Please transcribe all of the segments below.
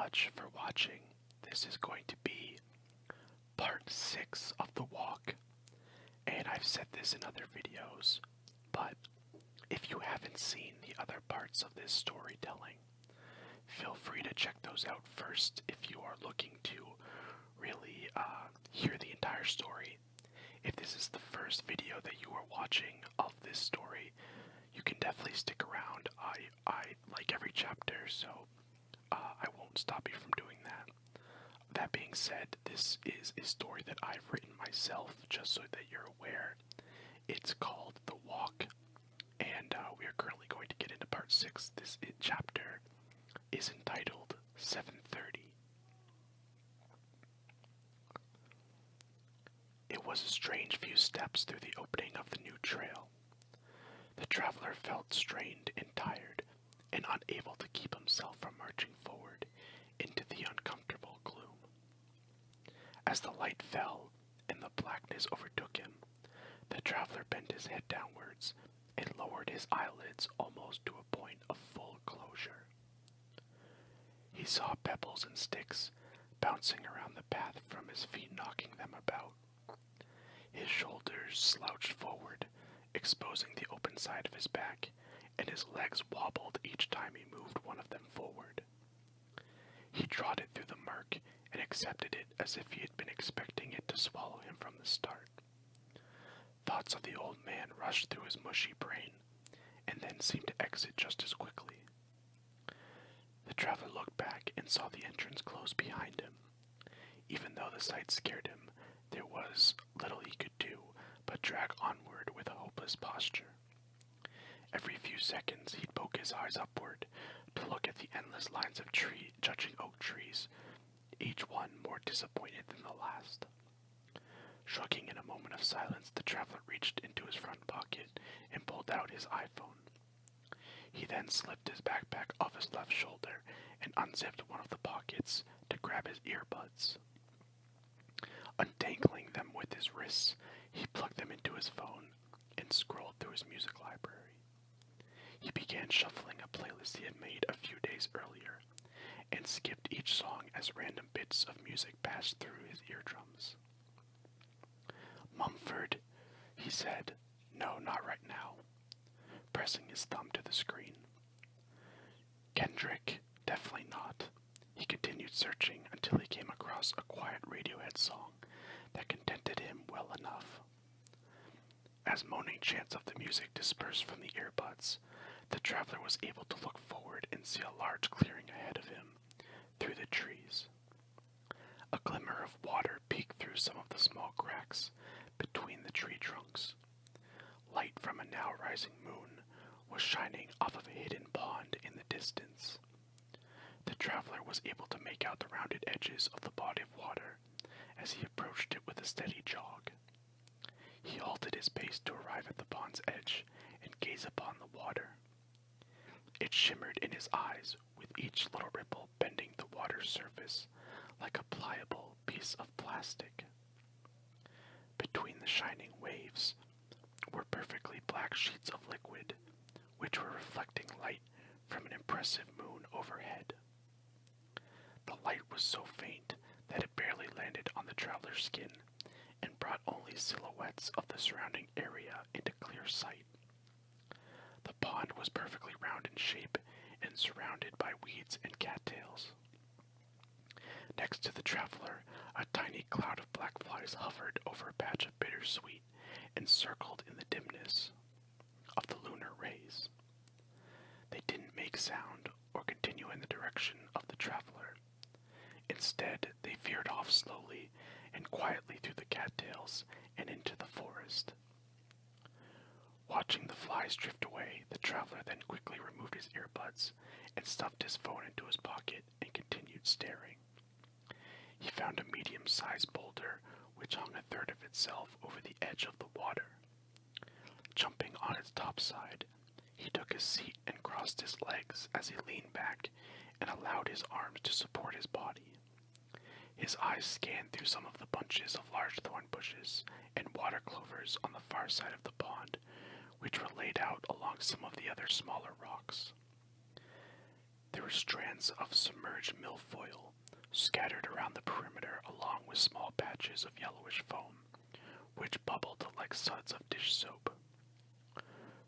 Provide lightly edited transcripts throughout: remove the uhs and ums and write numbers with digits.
much for watching. This is going to be part 6 of the walk, and I've said this in other videos, but if you haven't seen the other parts of this storytelling, feel free to check those out first if you are looking to really hear the entire story. If this is the first video that you are watching of this story, you can definitely stick around. I like every chapter, so I won't stop you from doing that. That being said, this is a story that I've written myself, just so that you're aware. It's called The Walk, and we are currently going to get into part 6. This chapter is entitled 7:30. It was a strange few steps through the opening of the new trail. The traveler felt strained and tired, and unable to keep himself from marching forward into the uncomfortable gloom. As the light fell and the blackness overtook him, the traveler bent his head downwards and lowered his eyelids almost to a point of full closure. He saw pebbles and sticks bouncing around the path from his feet, knocking them about. His shoulders slouched forward, exposing the open side of his back, and his legs wobbled each time he moved one of them forward. He trotted through the murk and accepted it as if he had been expecting it to swallow him from the start. Thoughts of the old man rushed through his mushy brain, and then seemed to exit just as quickly. The traveler looked back and saw the entrance close behind him. Even though the sight scared him, there was little he could do but drag onward with a hopeless posture. Every few seconds he'd poke his eyes upward to look at the endless lines of judging oak trees, each one more disappointed than the last. Shrugging in a moment of silence, the traveler reached into his front pocket and pulled out his iPhone. He then slipped his backpack off his left shoulder and unzipped one of the pockets to grab his earbuds. Untangling them with his wrists, he plugged them into his phone and scrolled through his music library. He began shuffling a playlist he had made a few days earlier, and skipped each song as random bits of music passed through his eardrums. "Mumford," he said. "No, not right now," pressing his thumb to the screen. "Kendrick, definitely not." He continued searching until he came across a quiet Radiohead song that contented him well enough. As moaning chants of the music dispersed from the earbuds, the traveler was able to look forward and see a large clearing ahead of him through the trees. A glimmer of water peeked through some of the small cracks between the tree trunks. Light from a now rising moon was shining off of a hidden pond in the distance. The traveler was able to make out the rounded edges of the body of water as he approached it with a steady jog. He halted his pace to arrive at the pond's edge and gaze upon the water. It shimmered in his eyes, with each little ripple bending the water's surface like a pliable piece of plastic. Between the shining waves were perfectly black sheets of liquid, which were reflecting light from an impressive moon overhead. The light was so faint that it barely landed on the traveler's skin and brought only silhouettes of the surrounding area into clear sight. The pond was perfectly round in shape and surrounded by weeds and cattails. Next to the traveler, a tiny cloud of black flies hovered over a patch of bittersweet and circled in the dimness of the lunar rays. They didn't make sound or continue in the direction of the traveler. Instead, they veered off slowly and quietly through the cattails and into the forest. Watching the flies drift away, the traveler then quickly removed his earbuds and stuffed his phone into his pocket and continued staring. He found a medium-sized boulder which hung a third of itself over the edge of the water. Jumping on its top side, he took a seat and crossed his legs as he leaned back and allowed his arms to support his body. His eyes scanned through some of the bunches of large thorn bushes and water clovers on the far side of the pond, which were laid out along some of the other smaller rocks. There were strands of submerged milfoil scattered around the perimeter along with small patches of yellowish foam, which bubbled like suds of dish soap.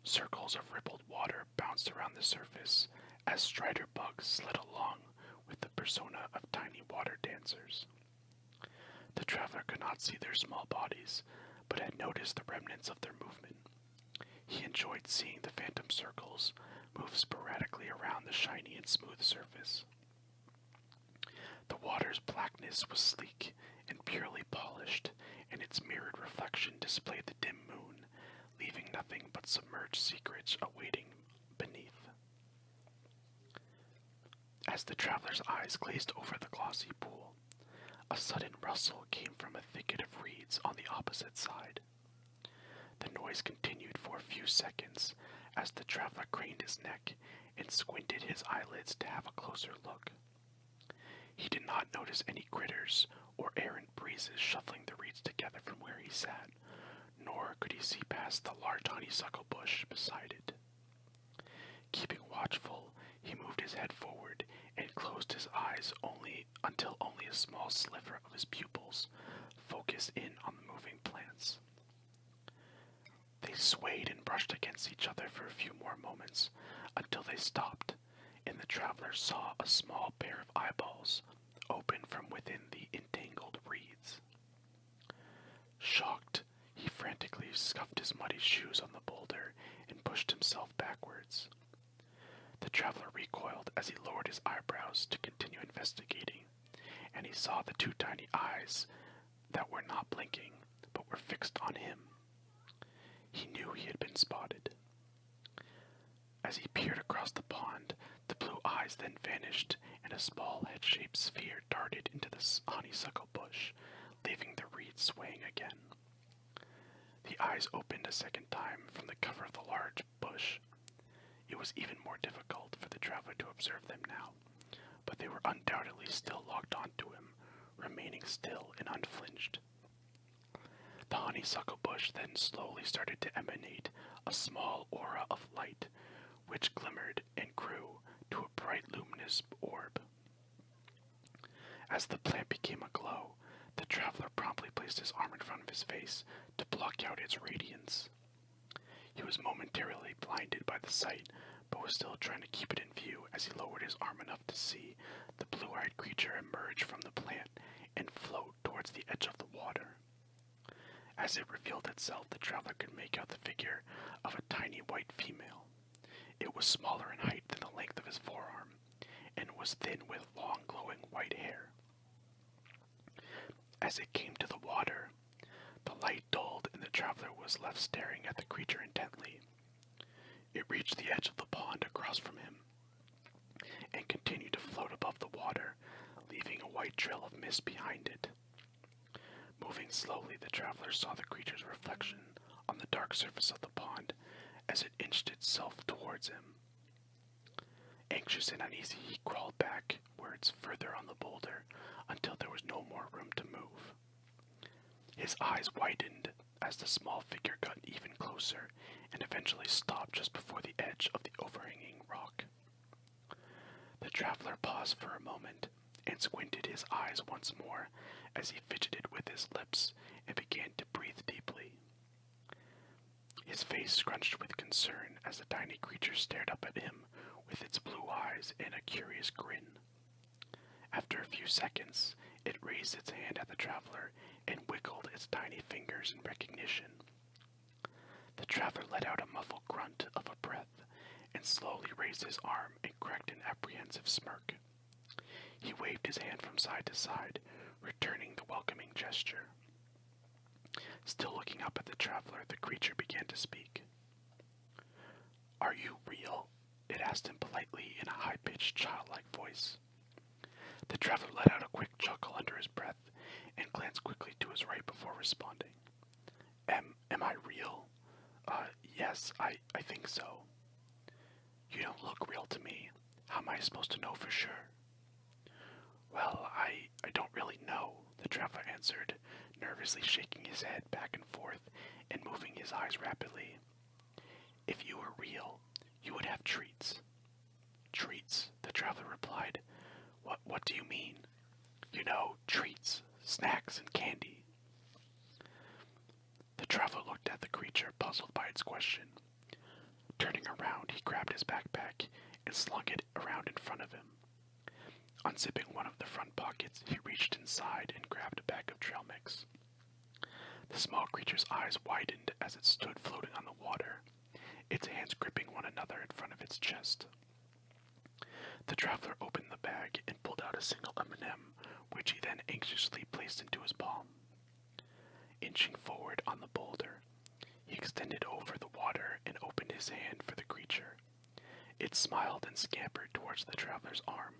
Circles of rippled water bounced around the surface as strider bugs slid along with the persona of tiny water dancers. The traveler could not see their small bodies, but had noticed the remnants of their movement. He enjoyed seeing the phantom circles move sporadically around the shiny and smooth surface. The water's blackness was sleek and purely polished, and its mirrored reflection displayed the dim moon, leaving nothing but submerged secrets awaiting beneath. As the traveler's eyes glazed over the glossy pool, a sudden rustle came from a thicket of reeds on the opposite side. The noise continued for a few seconds as the traveler craned his neck and squinted his eyelids to have a closer look. He did not notice any critters or errant breezes shuffling the reeds together from where he sat, nor could he see past the large honeysuckle bush beside it. Keeping watchful, he moved his head forward and closed his eyes until only a small sliver of his pupils focused in on the moving plants. They swayed and brushed against each other for a few more moments until they stopped, and the traveler saw a small pair of eyeballs open from within the entangled reeds. Shocked, he frantically scuffed his muddy shoes on the boulder and pushed himself backwards. The traveler recoiled as he lowered his eyebrows to continue investigating, and he saw the two tiny eyes that were not blinking, but were fixed on him. He knew he had been spotted. As he peered across the pond, the blue eyes then vanished, and a small head-shaped sphere darted into the honeysuckle bush, leaving the reeds swaying again. The eyes opened a second time from the cover of the large bush. It was even more difficult for the traveler to observe them now, but they were undoubtedly still locked onto him, remaining still and unflinched. The honeysuckle bush then slowly started to emanate a small aura of light, which glimmered and grew to a bright luminous orb. As the plant became aglow, the traveler promptly placed his arm in front of his face to block out its radiance. He was momentarily blinded by the sight, but was still trying to keep it in view as he lowered his arm enough to see the blue-eyed creature emerge from the plant and float towards the edge of the water. As it revealed itself, the traveler could make out the figure of a tiny white female. It was smaller in height than the length of his forearm, and was thin with long glowing white hair. As it came to the water, the light dulled and the traveler was left staring at the creature intently. It reached the edge of the pond across from him, and continued to float above the water, leaving a white trail of mist behind it. Moving slowly, the traveler saw the creature's reflection on the dark surface of the pond as it inched itself towards him. Anxious and uneasy, he crawled backwards further on the boulder until there was no more room to move. His eyes widened as the small figure got even closer and eventually stopped just before the edge of the overhanging rock. The traveler paused for a moment and squinted his eyes once more as he fidgeted with his lips and began to breathe deeply. His face scrunched with concern as the tiny creature stared up at him with its blue eyes and a curious grin. After a few seconds, it raised its hand at the traveler and wiggled its tiny fingers in recognition. The traveler let out a muffled grunt of a breath and slowly raised his arm and cracked an apprehensive smirk. He waved his hand from side to side, returning the welcoming gesture. Still looking up at the traveler, the creature began to speak. "Are you real?" it asked him politely in a high-pitched, childlike voice. The traveler let out a quick chuckle under his breath and glanced quickly to his right before responding. Am I real? Yes, I think so." "You don't look real to me. How am I supposed to know for sure?" "Well, I don't really know," the traveler answered, nervously shaking his head back and forth and moving his eyes rapidly. "If you were real, you would have treats." Treats, the traveler replied. What do you mean? You know, treats, snacks, and candy. The traveler looked at the creature, puzzled by its question. Turning around, he grabbed his backpack and slung it around in front of him. Unzipping one of the front pockets, he reached inside and grabbed a bag of trail mix. The small creature's eyes widened as it stood floating on the water, its hands gripping one another in front of its chest. The traveler opened the bag and pulled out a single M&M, which he then anxiously placed into his palm. Inching forward on the boulder, he extended over the water and opened his hand for the creature. It smiled and scampered towards the traveler's arm,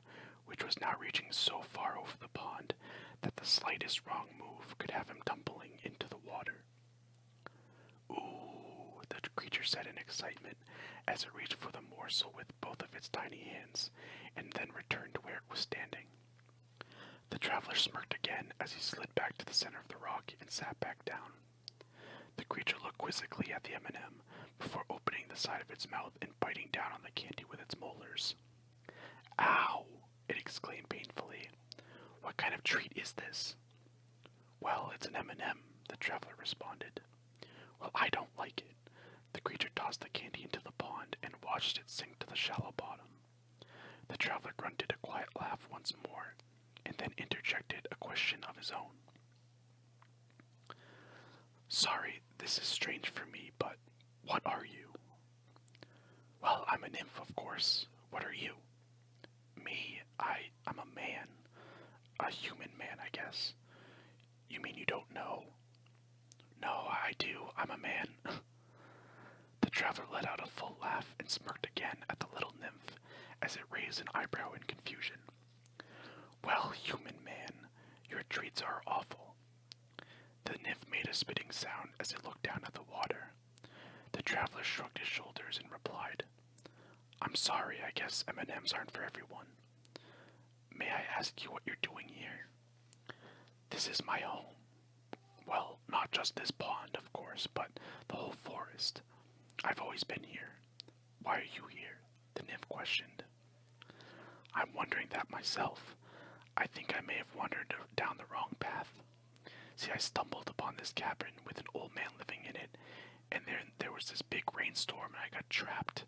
which was now reaching so far over the pond that the slightest wrong move could have him tumbling into the water. Ooh, the creature said in excitement as it reached for the morsel with both of its tiny hands and then returned to where it was standing. The traveler smirked again as he slid back to the center of the rock and sat back down. The creature looked quizzically at the M&M before opening the side of its mouth and biting down on the candy with its molars. Ow! It exclaimed painfully. What kind of treat is this? Well, it's an M&M, the traveler responded. Well, I don't like it. The creature tossed the candy into the pond and watched it sink to the shallow bottom. The traveler grunted a quiet laugh once more, and then interjected a question of his own. Sorry, this is strange for me, but what are you? Well, I'm a nymph, of course. What are you? Me, I'm a man. A human man, I guess. You mean you don't know? No, I do. I'm a man. The traveler let out a full laugh and smirked again at the little nymph as it raised an eyebrow in confusion. Well, human man, your treats are awful. The nymph made a spitting sound as it looked down at the water. The traveler shrugged his shoulders and replied, I'm sorry, I guess M&Ms aren't for everyone. May I ask you what you're doing here? This is my home. Well, not just this pond, of course, but the whole forest. I've always been here. Why are you here? The nymph questioned. I'm wondering that myself. I think I may have wandered down the wrong path. See, I stumbled upon this cabin with an old man living in it, and there was this big rainstorm and I got trapped.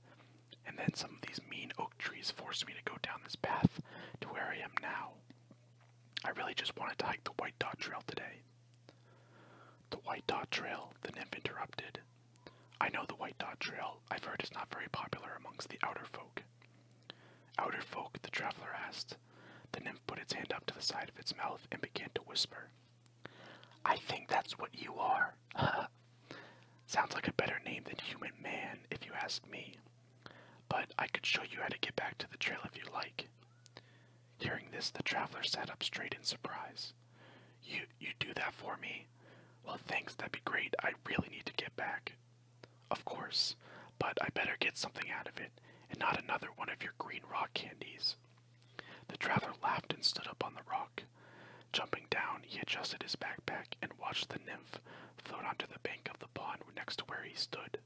And then some of these mean oak trees forced me to go down this path to where I am now. I really just wanted to hike the White Dot Trail today. The White Dot Trail, the nymph interrupted. I know the White Dot Trail. I've heard it's not very popular amongst the outer folk. Outer folk, the traveler asked. The nymph put its hand up to the side of its mouth and began to whisper. I think that's what you are. Sounds like a better name than human man, if you ask me. But I could show you how to get back to the trail if you like. Hearing this, the traveler sat up straight in surprise. You do that for me? Well, thanks, that'd be great. I really need to get back. Of course, but I better get something out of it, and not another one of your green rock candies. The traveler laughed and stood up on the rock. Jumping down, he adjusted his backpack and watched the nymph float onto the bank of the pond next to where he stood.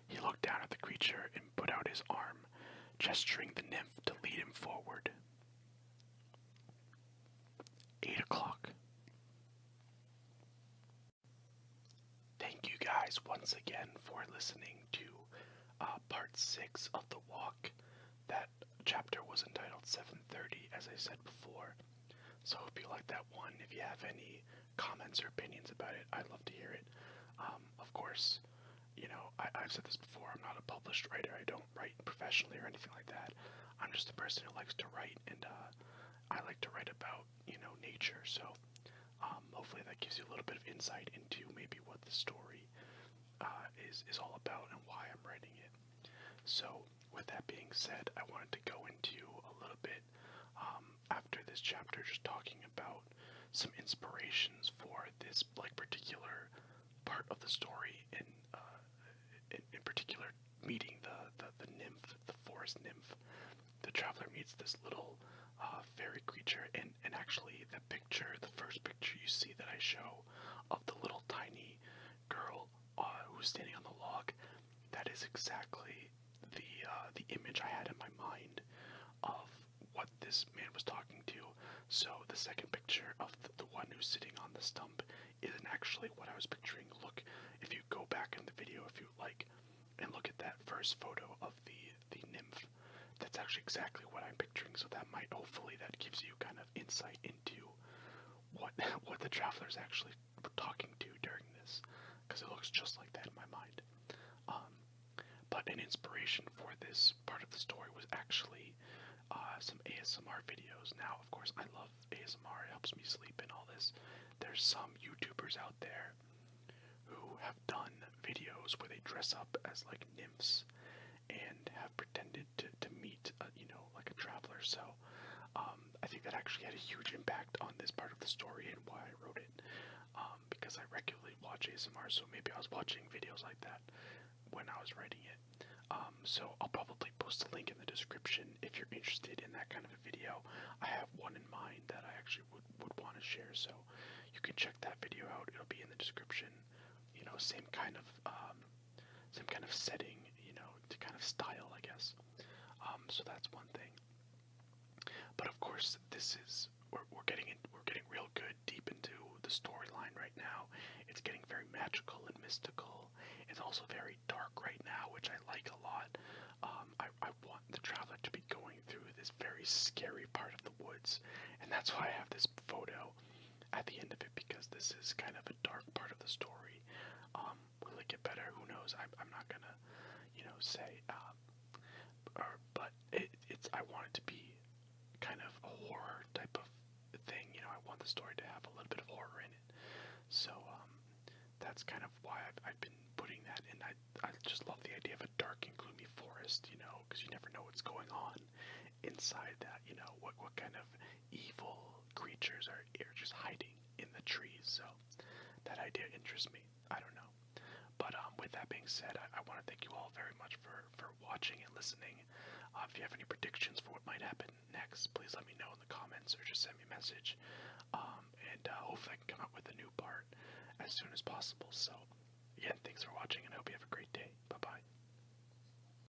He looked down at the creature and put out his arm, gesturing the nymph to lead him forward. 8 o'clock. Thank you guys once again for listening to part 6 of the walk. That chapter was entitled 7:30, as I said before. So hope you like that one. If you have any comments or opinions about it, I'd love to hear it. Of course, you know, I've said this before, I'm not a published writer. I don't write professionally or anything like that. I'm just a person who likes to write, and I like to write about, you know, nature. So hopefully that gives you a little bit of insight into maybe what the story is all about and why I'm writing it. So with that being said, I wanted to go into a little bit after this chapter, just talking about some inspirations for this particular part of the story, in particular meeting the nymph, the forest nymph. The traveler meets this little fairy creature, and actually the first picture you see that I show of the little tiny girl who's standing on the log, that is exactly the image I had in my mind of what this man was talking to. So the second picture of the one who's sitting on the stump isn't actually what I was picturing. Look, if you go back in the video, if you like, and look at that first photo of the nymph, that's actually exactly what I'm picturing. So that might, hopefully, that gives you kind of insight into what the travelers actually were talking to during this, because it looks just like that in my mind. But an inspiration for this part of the story was actually some ASMR videos. Now, of course, I love ASMR. It helps me sleep and all this. There's some YouTubers out there who have done videos where they dress up as like nymphs and have pretended to meet, like a traveler. So I think that actually had a huge impact on this part of the story and why I wrote it. Because I regularly watch ASMR, so maybe I was watching videos like that when I was writing it. So I'll probably post a link in the description if you're interested in that kind of a video. I have one in mind that I actually would want to share, so you can check that video out. It'll be in the description. Same kind of setting, to kind of style, I guess. So that's one thing. But of course, we're getting real good deep into the storyline right now. It's getting very magical and mystical. It's also very dark right now, which I like a lot. I want the traveler to be going through this very scary part of the woods, and that's why I have this photo at the end of it, because this is kind of a dark part of the story. Will it get better? Who knows? I'm not gonna, say. But I want it to be kind of a horror type of thing. I want the story to have a little bit of horror in it. So that's kind of why I've been putting that in. I just love the idea of a dark and gloomy forest, because you never know what's going on inside that. What kind of evil creatures are just hiding in the trees. So that idea interests me. I don't know. But with that being said, I want to thank you all very much for watching and listening. If you have any predictions for what might happen next, please let me know in the comments or just send me a message. And hopefully I can come up with a new part as soon as possible. So, again, thanks for watching and I hope you have a great day. Bye-bye.